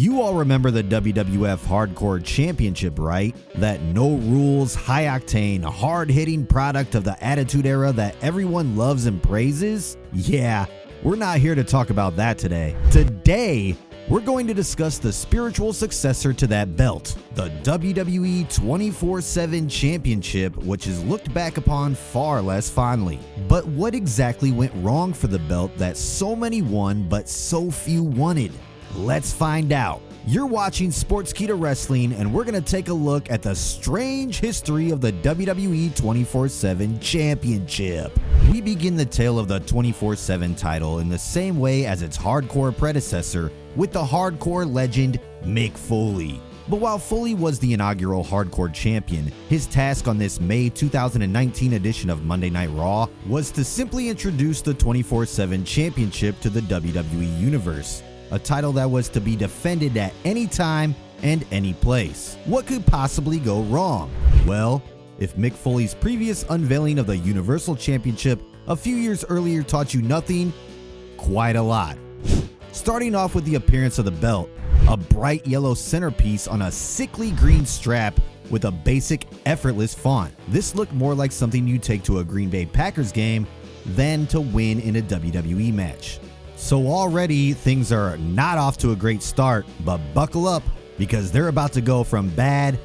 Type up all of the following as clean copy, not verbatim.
You all remember the WWF Hardcore Championship, right? That no rules, high octane, hard hitting product of the Attitude Era that everyone loves and praises? Yeah, we're not here to talk about that today. Today, we're going to discuss the spiritual successor to that belt, the WWE 24/7 Championship, which is looked back upon far less fondly. But what exactly went wrong for the belt that so many won but so few wanted? Let's find out. You're watching Sportskeeda Wrestling, and we're going to take a look at the strange history of the WWE 24/7 Championship. We begin the tale of the 24/7 title in the same way as its hardcore predecessor, with the hardcore legend Mick Foley. But while Foley was the inaugural hardcore champion, his task on this May 2019 edition of Monday Night Raw was to simply introduce the 24/7 Championship to the WWE Universe. A title that was to be defended at any time and any place. What could possibly go wrong? Well, if Mick Foley's previous unveiling of the Universal Championship a few years earlier taught you nothing, quite a lot. Starting off with the appearance of the belt, a bright yellow centerpiece on a sickly green strap with a basic, effortless font. This looked more like something you take to a Green Bay Packers game than to win in a WWE match. So already things are not off to a great start, but buckle up because they're about to go from bad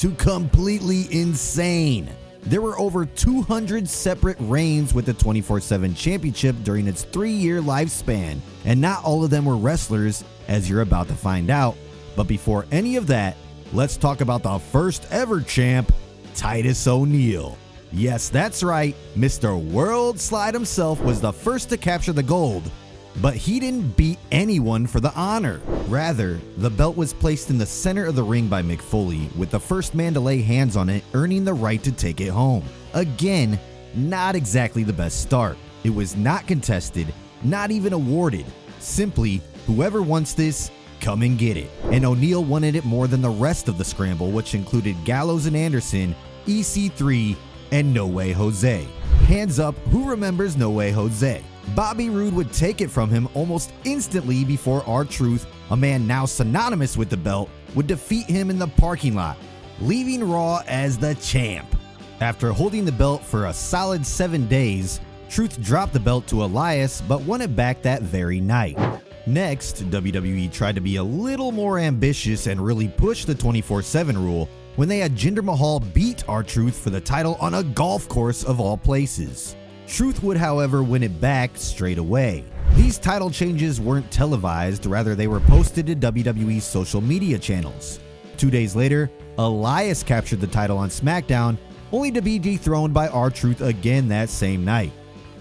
to completely insane. There were over 200 separate reigns with the 24/7 Championship during its 3-year lifespan, and not all of them were wrestlers, as you're about to find out. But before any of that, let's talk about the first ever champ, Titus O'Neil. Yes, that's right, Mr. World Slide himself was the first to capture the gold. But he didn't beat anyone for the honor. Rather, the belt was placed in the center of the ring by Mick Foley, with the first man to lay hands on it earning the right to take it home. Again, not exactly the best start. It was not contested, not even awarded. Simply, whoever wants this, come and get it. And O'Neil wanted it more than the rest of the scramble, which included Gallows and Anderson, EC3, and No Way Jose. Hands up, who remembers No Way Jose? Bobby Roode would take it from him almost instantly before R-Truth, a man now synonymous with the belt, would defeat him in the parking lot, leaving Raw as the champ. After holding the belt for a solid 7 days, Truth dropped the belt to Elias but won it back that very night. Next, WWE tried to be a little more ambitious and really push the 24/7 rule when they had Jinder Mahal beat R-Truth for the title on a golf course of all places. Truth would, however, win it back straight away. These title changes weren't televised, rather they were posted to WWE's social media channels. 2 days later, Elias captured the title on SmackDown, only to be dethroned by R-Truth again that same night.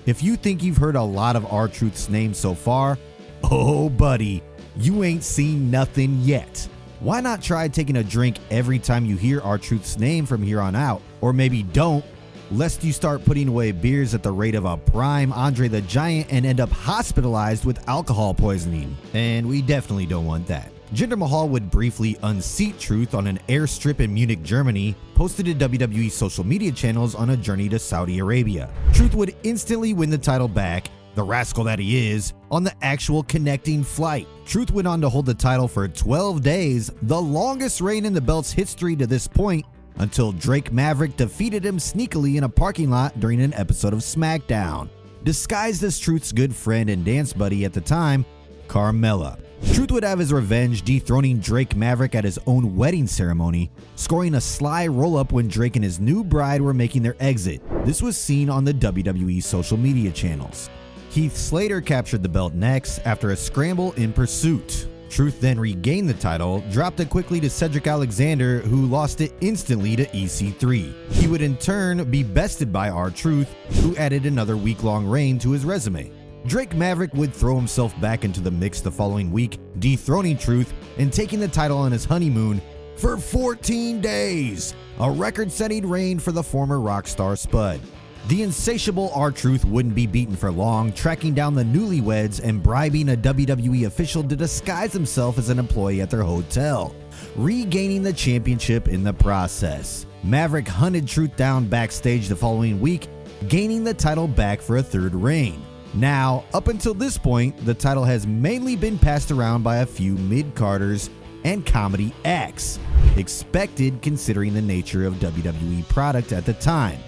If you think you've heard a lot of R-Truth's name so far, oh buddy, you ain't seen nothing yet. Why not try taking a drink every time you hear R-Truth's name from here on out? Or maybe don't, lest you start putting away beers at the rate of a prime Andre the Giant and end up hospitalized with alcohol poisoning. And we definitely don't want that. Jinder Mahal would briefly unseat Truth on an airstrip in Munich, Germany, posted to WWE social media channels on a journey to Saudi Arabia. Truth would instantly win the title back, the rascal that he is, on the actual connecting flight. Truth went on to hold the title for 12 days, the longest reign in the belt's history to this point, until Drake Maverick defeated him sneakily in a parking lot during an episode of SmackDown, disguised as Truth's good friend and dance buddy at the time, Carmella. Truth would have his revenge, dethroning Drake Maverick at his own wedding ceremony, scoring a sly roll-up when Drake and his new bride were making their exit. This was seen on the WWE social media channels. Heath Slater captured the belt next after a scramble in pursuit. Truth then regained the title, dropped it quickly to Cedric Alexander, who lost it instantly to EC3. He would in turn be bested by R-Truth, who added another week-long reign to his resume. Drake Maverick would throw himself back into the mix the following week, dethroning Truth and taking the title on his honeymoon for 14 days, a record-setting reign for the former rock star Spud. The insatiable R-Truth wouldn't be beaten for long, tracking down the newlyweds and bribing a WWE official to disguise himself as an employee at their hotel, regaining the championship in the process. Maverick hunted Truth down backstage the following week, gaining the title back for a third reign. Now, up until this point, the title has mainly been passed around by a few mid-carders, and comedy acts, expected considering the nature of WWE product at the time.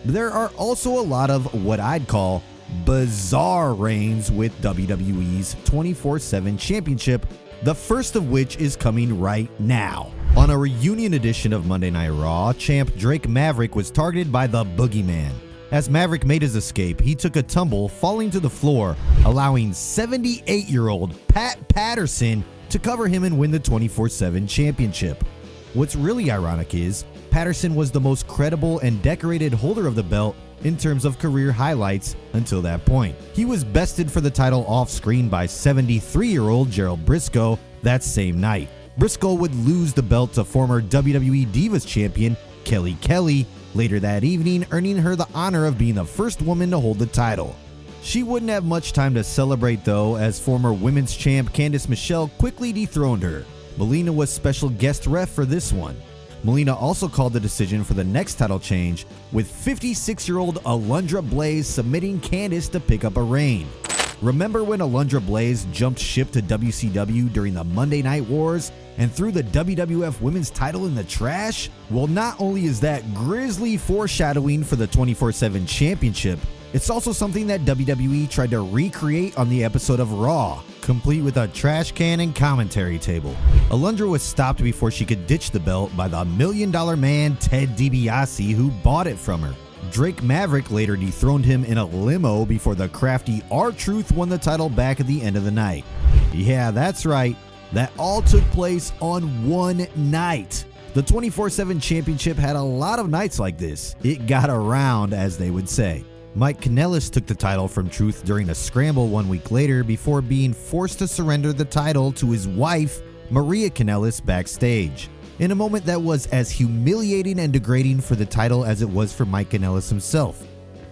There are also a lot of what I'd call bizarre reigns with WWE's 24/7 Championship, the first of which is coming right now. On a reunion edition of Monday Night Raw, champ Drake Maverick was targeted by the Boogeyman. As Maverick made his escape, he took a tumble, falling to the floor, allowing 78-year-old Pat Patterson to cover him and win the 24/7 Championship. What's really ironic is, Patterson was the most credible and decorated holder of the belt in terms of career highlights until that point. He was bested for the title off-screen by 73-year-old Gerald Briscoe that same night. Briscoe would lose the belt to former WWE Divas champion Kelly Kelly later that evening, earning her the honor of being the first woman to hold the title. She wouldn't have much time to celebrate though, as former women's champ Candice Michelle quickly dethroned her. Melina was special guest ref for this one. Melina also called the decision for the next title change, with 56-year-old Alundra Blaze submitting Candice to pick up a reign. Remember when Alundra Blaze jumped ship to WCW during the Monday Night Wars and threw the WWF Women's title in the trash? Well, not only is that grisly foreshadowing for the 24/7 Championship, it's also something that WWE tried to recreate on the episode of Raw, complete with a trash can and commentary table. Alundra was stopped before she could ditch the belt by the $1 Million Man Ted DiBiase, who bought it from her. Drake Maverick later dethroned him in a limo before the crafty R-Truth won the title back at the end of the night. Yeah, that's right. That all took place on one night. The 24/7 Championship had a lot of nights like this. It got around, as they would say. Mike Kanellis took the title from Truth during a scramble 1 week later before being forced to surrender the title to his wife, Maria Kanellis, backstage, in a moment that was as humiliating and degrading for the title as it was for Mike Kanellis himself.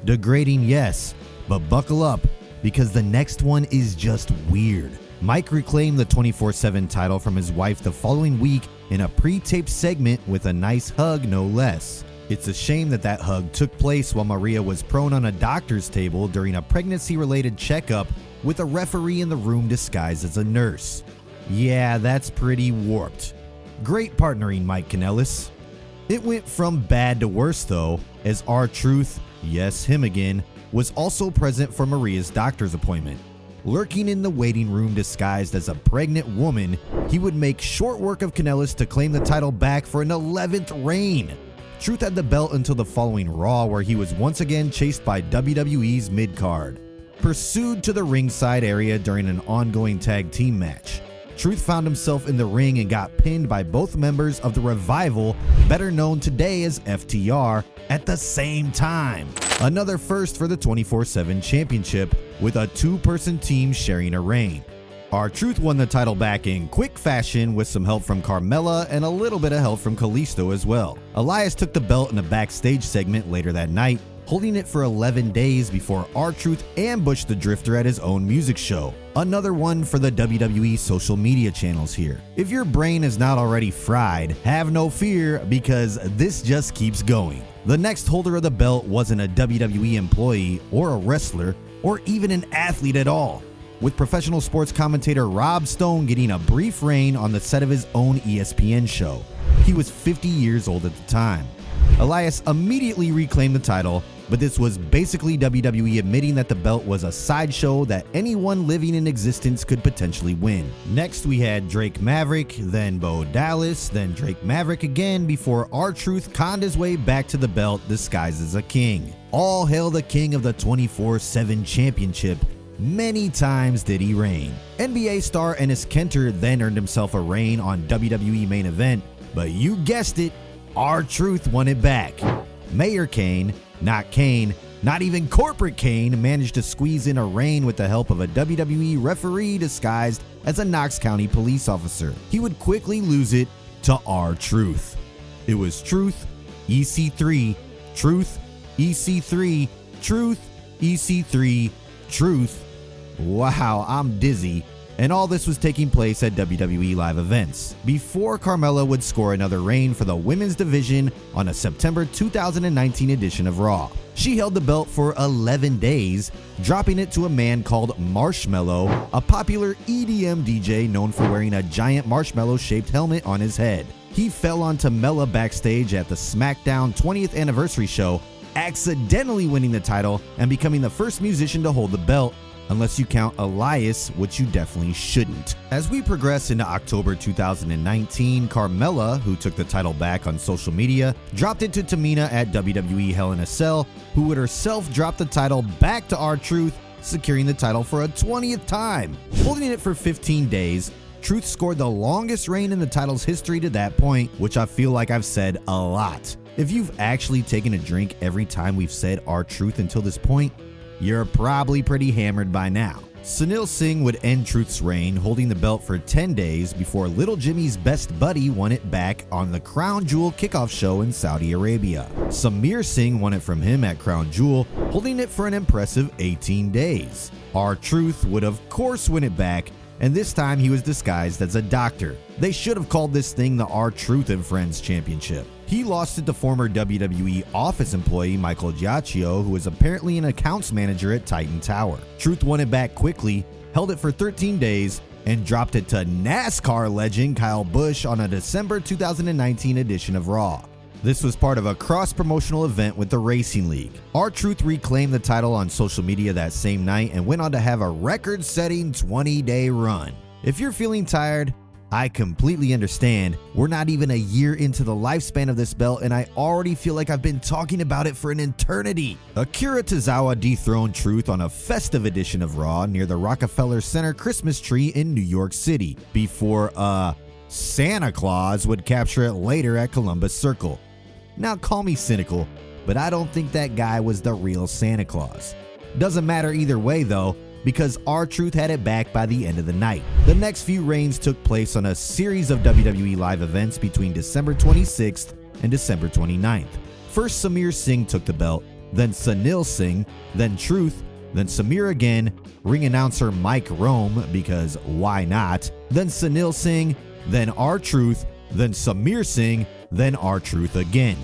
Degrading, yes, but buckle up, because the next one is just weird. Mike reclaimed the 24/7 title from his wife the following week in a pre-taped segment with a nice hug, no less. It's a shame that that hug took place while Maria was prone on a doctor's table during a pregnancy-related checkup with a referee in the room disguised as a nurse. Yeah, that's pretty warped. Great partnering, Mike Kanellis. It went from bad to worse though, as R-Truth, yes him again, was also present for Maria's doctor's appointment. Lurking in the waiting room disguised as a pregnant woman, he would make short work of Kanellis to claim the title back for an 11th reign. Truth had the belt until the following Raw, where he was once again chased by WWE's midcard, pursued to the ringside area during an ongoing tag team match. Truth found himself in the ring and got pinned by both members of the Revival, better known today as FTR, at the same time. Another first for the 24/7 Championship, with a two-person team sharing a reign. R-Truth won the title back in quick fashion with some help from Carmella and a little bit of help from Kalisto as well. Elias took the belt in a backstage segment later that night, holding it for 11 days before R-Truth ambushed the Drifter at his own music show. Another one for the WWE social media channels here. If your brain is not already fried, have no fear, because this just keeps going. The next holder of the belt wasn't a WWE employee or a wrestler or even an athlete at all, with professional sports commentator Rob Stone getting a brief reign on the set of his own ESPN show. He was 50 years old at the time. Elias immediately reclaimed the title, but this was basically WWE admitting that the belt was a sideshow that anyone living in existence could potentially win. Next we had Drake Maverick, then Bo Dallas, then Drake Maverick again before R-Truth conned his way back to the belt disguised as a king. All hail the king of the 24/7 Championship. Many times did he reign. NBA star Enes Kanter then earned himself a reign on WWE Main Event, but you guessed it, R-Truth won it back. Mayor Kane, not Kane, not even Corporate Kane, managed to squeeze in a reign with the help of a WWE referee disguised as a Knox County police officer. He would quickly lose it to R-Truth. It was Truth, EC3, Truth, EC3, Truth, EC3, Truth. Wow, I'm dizzy. And all this was taking place at WWE live events, before Carmella would score another reign for the women's division on a September 2019 edition of Raw. She held the belt for 11 days, dropping it to a man called Marshmello, a popular EDM DJ known for wearing a giant marshmallow-shaped helmet on his head. He fell onto Mella backstage at the SmackDown 20th anniversary show, accidentally winning the title and becoming the first musician to hold the belt, unless you count Elias, which you definitely shouldn't. As we progress into October 2019, Carmella, who took the title back on social media, dropped it to Tamina at WWE Hell in a Cell, who would herself drop the title back to R-Truth, securing the title for a 20th time. Holding it for 15 days, Truth scored the longest reign in the title's history to that point, which I feel like I've said a lot. If you've actually taken a drink every time we've said R-Truth until this point, you're probably pretty hammered by now. Sunil Singh would end Truth's reign, holding the belt for 10 days before Little Jimmy's best buddy won it back on the Crown Jewel kickoff show in Saudi Arabia. Samir Singh won it from him at Crown Jewel, holding it for an impressive 18 days. R-Truth would of course win it back, and this time he was disguised as a doctor. They should have called this thing the R-Truth and Friends Championship. He lost it to former WWE office employee Michael Giacchio, who was apparently an accounts manager at Titan Tower. Truth won it back quickly, held it for 13 days, and dropped it to NASCAR legend Kyle Busch on a December 2019 edition of Raw. This was part of a cross-promotional event with the Racing League. R-Truth reclaimed the title on social media that same night and went on to have a record-setting 20-day run. If you're feeling tired, I completely understand. We're not even a year into the lifespan of this belt and I already feel like I've been talking about it for an eternity. Akira Tozawa dethroned Truth on a festive edition of Raw near the Rockefeller Center Christmas tree in New York City, before Santa Claus would capture it later at Columbus Circle. Now call me cynical, but I don't think that guy was the real Santa Claus. Doesn't matter either way though, because R-Truth had it back by the end of the night. The next few reigns took place on a series of WWE live events between December 26th and December 29th. First Samir Singh took the belt, then Sunil Singh, then Truth, then Samir again, ring announcer Mike Rome, because why not, then Sunil Singh, then R-Truth, then Samir Singh, then R-Truth again.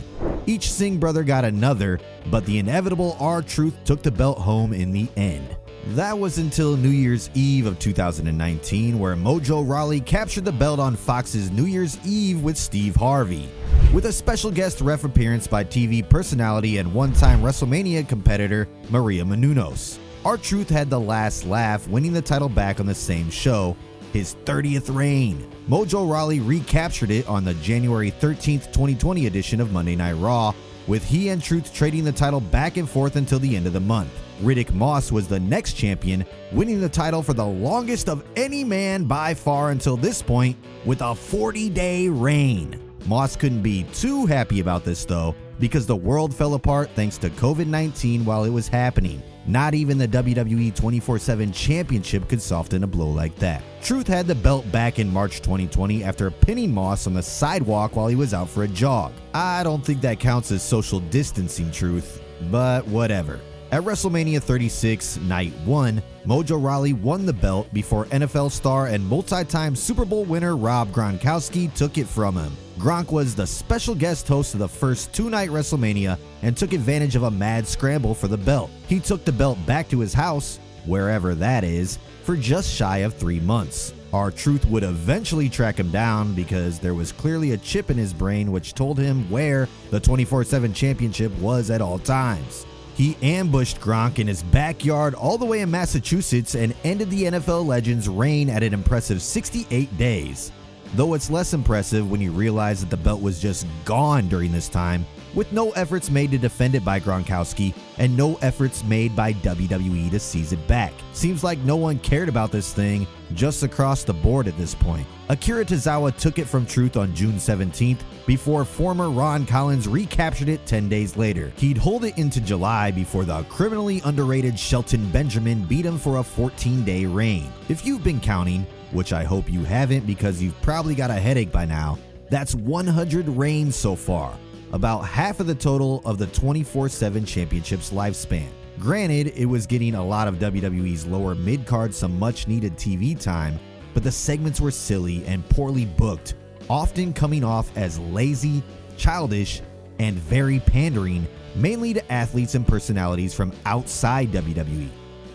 Each Singh brother got another, but the inevitable R-Truth took the belt home in the end. That was until New Year's Eve of 2019, where Mojo Rawley captured the belt on Fox's New Year's Eve with Steve Harvey. With a special guest ref appearance by TV personality and one-time WrestleMania competitor Maria Menounos. R-Truth had the last laugh, winning the title back on the same show, his 30th reign. Mojo Rawley recaptured it on the January 13th, 2020 edition of Monday Night Raw, with he and Truth trading the title back and forth until the end of the month. Riddick Moss was the next champion, winning the title for the longest of any man by far until this point, with a 40-day reign. Moss couldn't be too happy about this though, because the world fell apart thanks to COVID-19 while it was happening. Not even the WWE 24/7 Championship could soften a blow like that. Truth had the belt back in March 2020 after pinning Moss on the sidewalk while he was out for a jog. I don't think that counts as social distancing, Truth, but whatever. At WrestleMania 36, Night 1, Mojo Rawley won the belt before NFL star and multi-time Super Bowl winner Rob Gronkowski took it from him. Gronk was the special guest host of the first two-night WrestleMania and took advantage of a mad scramble for the belt. He took the belt back to his house, wherever that is, for just shy of 3 months. R-Truth would eventually track him down because there was clearly a chip in his brain which told him where the 24/7 Championship was at all times. He ambushed Gronk in his backyard all the way in Massachusetts and ended the NFL legend's reign at an impressive 68 days. Though it's less impressive when you realize that the belt was just gone during this time, with no efforts made to defend it by Gronkowski and no efforts made by WWE to seize it back. Seems like no one cared about this thing just across the board at this point. Akira Tozawa took it from Truth on June 17th before former Ron Collins recaptured it 10 days later. He'd hold it into July before the criminally underrated Shelton Benjamin beat him for a 14-day reign. If you've been counting, which I hope you haven't because you've probably got a headache by now, that's 100 reigns so far, about half of the total of the 24/7 Championship's lifespan. Granted, it was getting a lot of WWE's lower mid-card some much-needed TV time, but the segments were silly and poorly booked, often coming off as lazy, childish, and very pandering, mainly to athletes and personalities from outside WWE.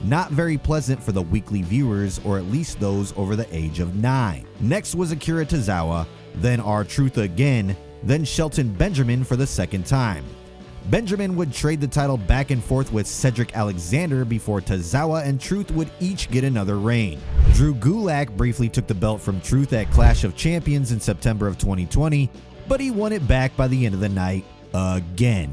Not very pleasant for the weekly viewers, or at least those over the age of 9. Next was Akira Tozawa, then R-Truth again, then Shelton Benjamin for the second time. Benjamin would trade the title back and forth with Cedric Alexander before Tozawa and Truth would each get another reign. Drew Gulak briefly took the belt from Truth at Clash of Champions in September of 2020, but he won it back by the end of the night again.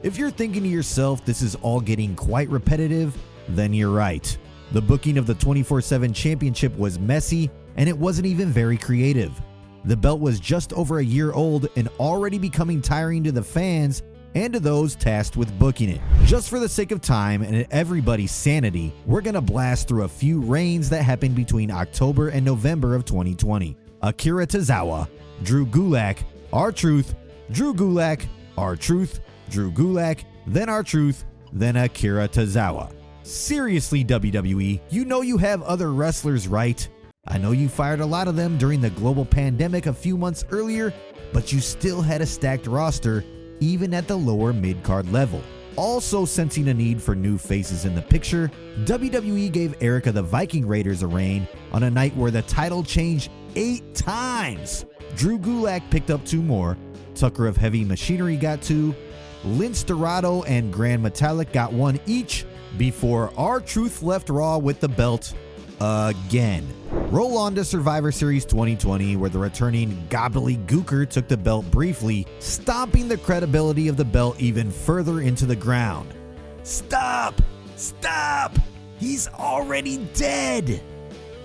If you're thinking to yourself this is all getting quite repetitive, then you're right. The booking of the 24/7 championship was messy and it wasn't even very creative. The belt was just over a year old and already becoming tiring to the fans and to those tasked with booking it. Just for the sake of time and everybody's sanity, we're gonna blast through a few reigns that happened between October and November of 2020. Akira Tozawa, Drew Gulak, R-Truth, Drew Gulak, R-Truth, Drew Gulak, then R-Truth, then Akira Tozawa. Seriously, WWE, you know you have other wrestlers, right? I know you fired a lot of them during the global pandemic a few months earlier, but you still had a stacked roster, even at the lower mid-card level. Also sensing a need for new faces in the picture, WWE gave Erica the Viking Raiders a reign on a night where the title changed 8 times. Drew Gulak picked up 2 more, Tucker of Heavy Machinery got 2, Lince Dorado and Grand Metalik got 1 each, before R-Truth left Raw with the belt again. Roll on to Survivor Series 2020, where the returning gobbledygooker took the belt briefly, stomping the credibility of the belt even further into the ground. Stop! Stop! He's already dead!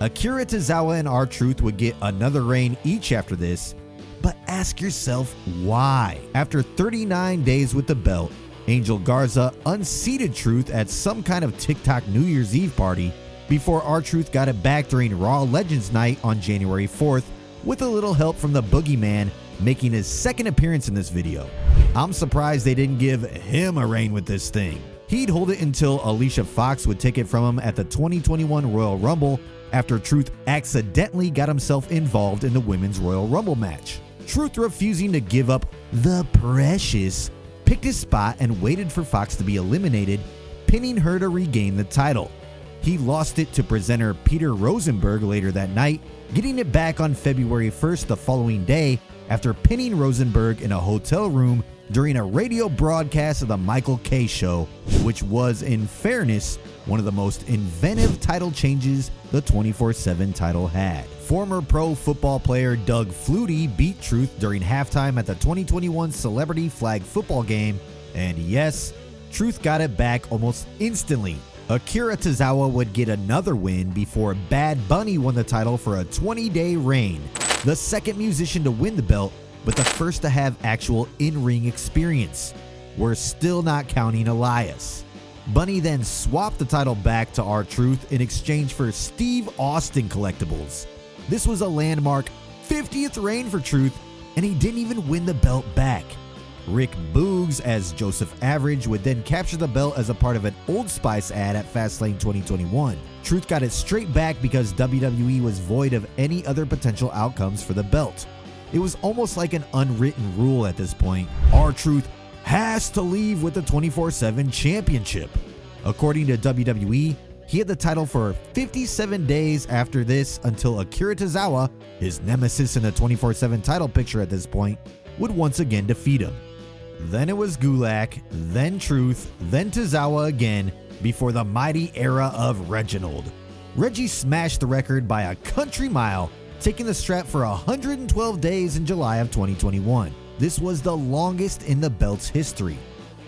Akira Tozawa and R-Truth would get another reign each after this, but ask yourself why. After 39 days with the belt, Angel Garza unseated Truth at some kind of TikTok New Year's Eve party before R-Truth got it back during Raw Legends Night on January 4th with a little help from the Boogeyman making his second appearance in this video. I'm surprised they didn't give him a reign with this thing. He'd hold it until Alicia Fox would take it from him at the 2021 Royal Rumble after Truth accidentally got himself involved in the Women's Royal Rumble match. Truth, refusing to give up the precious, picked his spot and waited for Fox to be eliminated, pinning her to regain the title. He lost it to presenter Peter Rosenberg later that night, getting it back on February 1st the following day after pinning Rosenberg in a hotel room during a radio broadcast of the Michael Kay Show, which was, in fairness, one of the most inventive title changes the 24/7 title had. Former pro football player Doug Flutie beat Truth during halftime at the 2021 Celebrity Flag Football game, and yes, Truth got it back almost instantly. Akira Tozawa would get another win before Bad Bunny won the title for a 20-day reign, the second musician to win the belt, but the first to have actual in-ring experience. We're still not counting Elias. Bunny then swapped the title back to R-Truth in exchange for Steve Austin collectibles. This was a landmark 50th reign for Truth, and he didn't even win the belt back. Rick Boogs as Joseph Average would then capture the belt as a part of an Old Spice ad at Fastlane 2021. Truth got it straight back because WWE was void of any other potential outcomes for the belt. It was almost like an unwritten rule at this point. R-Truth has to leave with the 24/7 championship. According to WWE, he had the title for 57 days after this until Akira Tozawa, his nemesis in the 24/7 title picture at this point, would once again defeat him. Then it was Gulak, then Truth, then Tozawa again, before the mighty era of Reginald. Reggie smashed the record by a country mile, taking the strap for 112 days in July of 2021. This was the longest in the belt's history.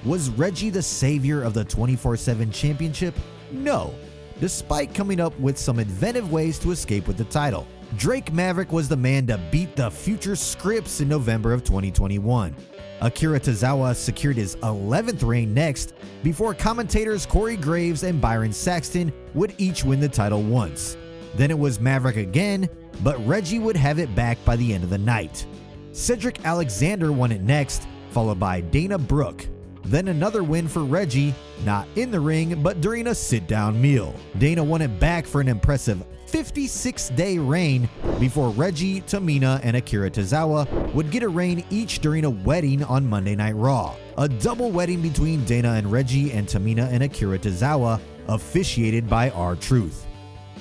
Was Reggie the savior of the 24/7 championship? No, despite coming up with some inventive ways to escape with the title. Drake Maverick was the man to beat the future scripts in November of 2021. Akira Tozawa secured his 11th reign next, before commentators Corey Graves and Byron Saxton would each win the title once. Then it was Maverick again, but Reggie would have it back by the end of the night. Cedric Alexander won it next, followed by Dana Brooke. Then another win for Reggie, not in the ring, but during a sit-down meal. Dana won it back for an impressive 56-day reign before Reggie, Tamina, and Akira Tozawa would get a reign each during a wedding on Monday Night Raw. A double wedding between Dana and Reggie and Tamina and Akira Tozawa, officiated by R-Truth.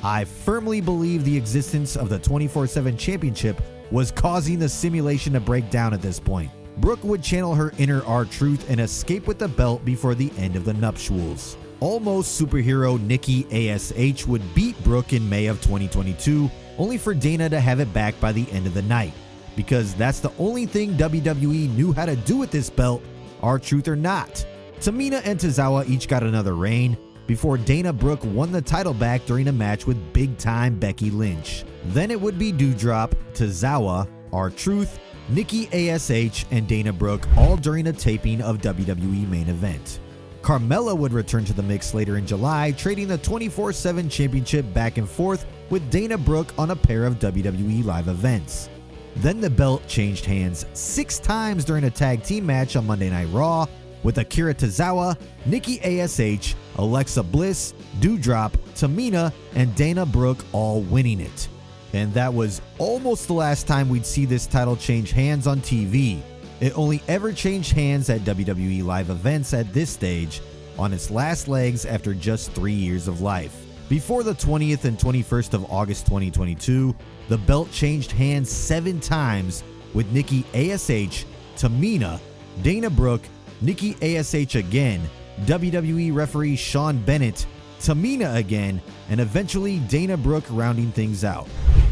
I firmly believe the existence of the 24/7 championship was causing the simulation to break down at this point. Brooke would channel her inner R-Truth and escape with the belt before the end of the nuptials. Almost superhero Nikki ASH would beat Brooke in May of 2022, only for Dana to have it back by the end of the night. Because that's the only thing WWE knew how to do with this belt, R-Truth or not. Tamina and Tozawa each got another reign, before Dana Brooke won the title back during a match with big-time Becky Lynch. Then it would be Doudrop, Tozawa, R-Truth, Nikki ASH, and Dana Brooke, all during a taping of WWE Main Event. Carmella would return to the mix later in July, trading the 24/7 championship back and forth with Dana Brooke on a pair of WWE live events. Then the belt changed hands 6 times during a tag team match on Monday Night Raw, with Akira Tozawa, Nikki ASH, Alexa Bliss, Doudrop, Tamina, and Dana Brooke all winning it. And that was almost the last time we'd see this title change hands on TV. It only ever changed hands at WWE live events at this stage, on its last legs after just 3 years of life. Before the 20th and 21st of August 2022, the belt changed hands 7 times, with Nikki ASH, Tamina, Dana Brooke, Nikki ASH again, WWE referee Sean Bennett, Tamina again, and eventually Dana Brooke rounding things out.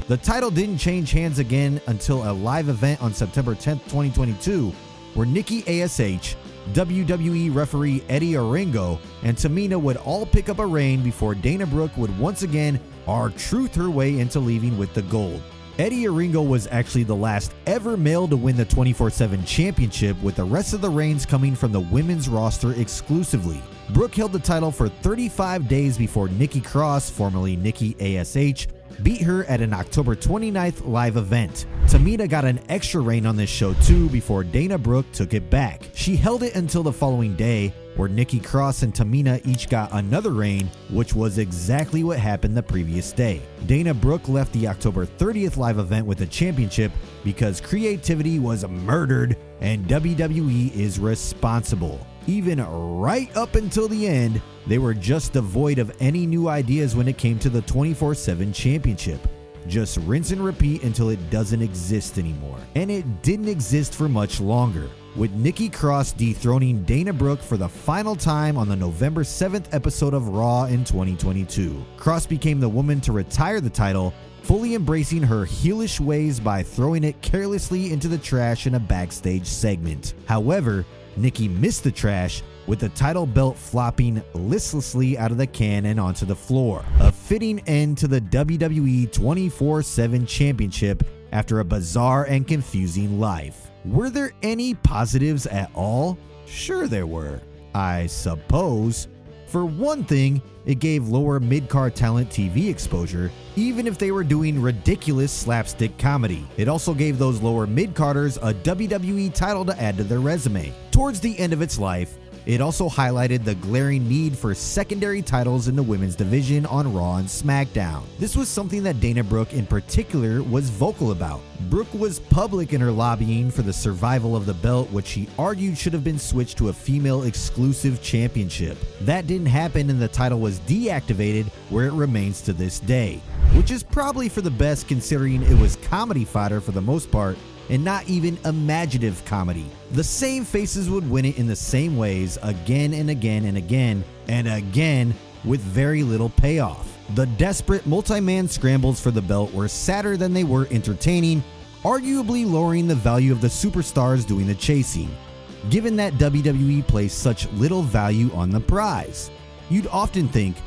The title didn't change hands again until a live event on September 10th, 2022, where Nikki ASH, WWE referee Eddie Oringo, and Tamina would all pick up a reign before Dana Brooke would once again R-Truth her way into leaving with the gold. Eddie Oringo was actually the last ever male to win the 24/7 championship, with the rest of the reigns coming from the women's roster exclusively. Brooke held the title for 35 days before Nikki Cross, formerly Nikki ASH, beat her at an October 29th live event. Tamina got an extra reign on this show too before Dana Brooke took it back. She held it until the following day, where Nikki Cross and Tamina each got another reign, which was exactly what happened the previous day. Dana Brooke left the October 30th live event with the championship because creativity was murdered and WWE is responsible. Even right up until the end, they were just devoid of any new ideas when it came to the 24/7 championship. Just rinse and repeat until it doesn't exist anymore. And it didn't exist for much longer, with Nikki Cross dethroning Dana Brooke for the final time on the November 7th episode of Raw in 2022. Cross became the woman to retire the title, fully embracing her heelish ways by throwing it carelessly into the trash in a backstage segment. However, Nikki missed the trash, with the title belt flopping listlessly out of the can and onto the floor. A fitting end to the WWE 24/7 championship after a bizarre and confusing life. Were there any positives at all? Sure there were, I suppose. For one thing, it gave lower mid-card talent TV exposure, even if they were doing ridiculous slapstick comedy. It also gave those lower mid-carders a WWE title to add to their resume. Towards the end of its life, it also highlighted the glaring need for secondary titles in the women's division on Raw and SmackDown. This was something that Dana Brooke in particular was vocal about. Brooke was public in her lobbying for the survival of the belt, which she argued should have been switched to a female exclusive championship. That didn't happen and the title was deactivated, where it remains to this day, which is probably for the best considering it was comedy fodder for the most part, and not even imaginative comedy. The same faces would win it in the same ways again and again and again and again, with very little payoff. The desperate multi-man scrambles for the belt were sadder than they were entertaining, arguably lowering the value of the superstars doing the chasing, given that WWE placed such little value on the prize. You'd often think,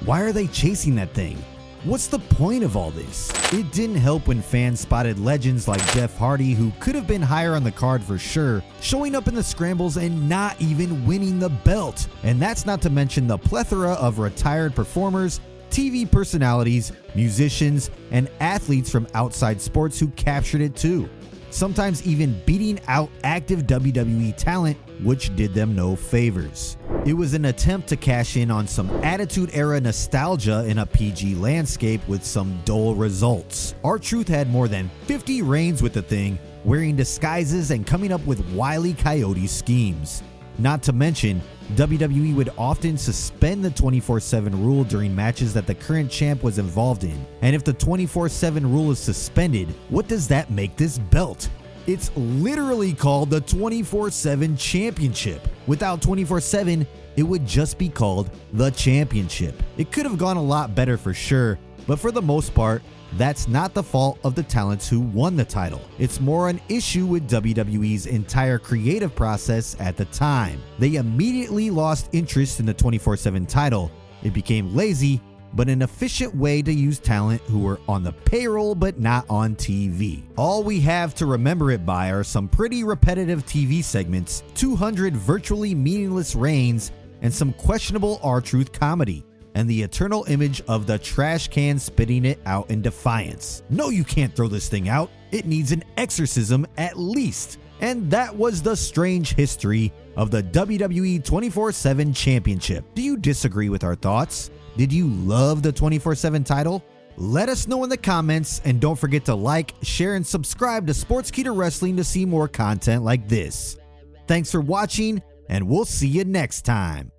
why are they chasing that thing? What's the point of all this? It didn't help when fans spotted legends like Jeff Hardy, who could have been higher on the card for sure, showing up in the scrambles and not even winning the belt. And that's not to mention the plethora of retired performers, TV personalities, musicians, and athletes from outside sports who captured it too, sometimes even beating out active WWE talent which did them no favors. It was an attempt to cash in on some Attitude Era nostalgia in a PG landscape with some dull results. R-Truth had more than 50 reigns with the thing, wearing disguises and coming up with wily coyote schemes. Not to mention, WWE would often suspend the 24/7 rule during matches that the current champ was involved in. And if the 24/7 rule is suspended, what does that make this belt? It's literally called the 24/7 Championship. Without 24/7, it would just be called the Championship. It could have gone a lot better for sure, but for the most part, that's not the fault of the talents who won the title. It's more an issue with WWE's entire creative process at the time. They immediately lost interest in the 24/7 title. It became lazy, but an efficient way to use talent who were on the payroll but not on TV. All we have to remember it by are some pretty repetitive TV segments, 200 virtually meaningless reigns, and some questionable R-Truth comedy, and the eternal image of the trash can spitting it out in defiance. No, you can't throw this thing out. It needs an exorcism at least. And that was the strange history of the WWE 24/7 Championship. Do you disagree with our thoughts? Did you love the 24/7 title? Let us know in the comments, and don't forget to like, share, and subscribe to Sportskeeda Wrestling to see more content like this. Thanks for watching, and we'll see you next time.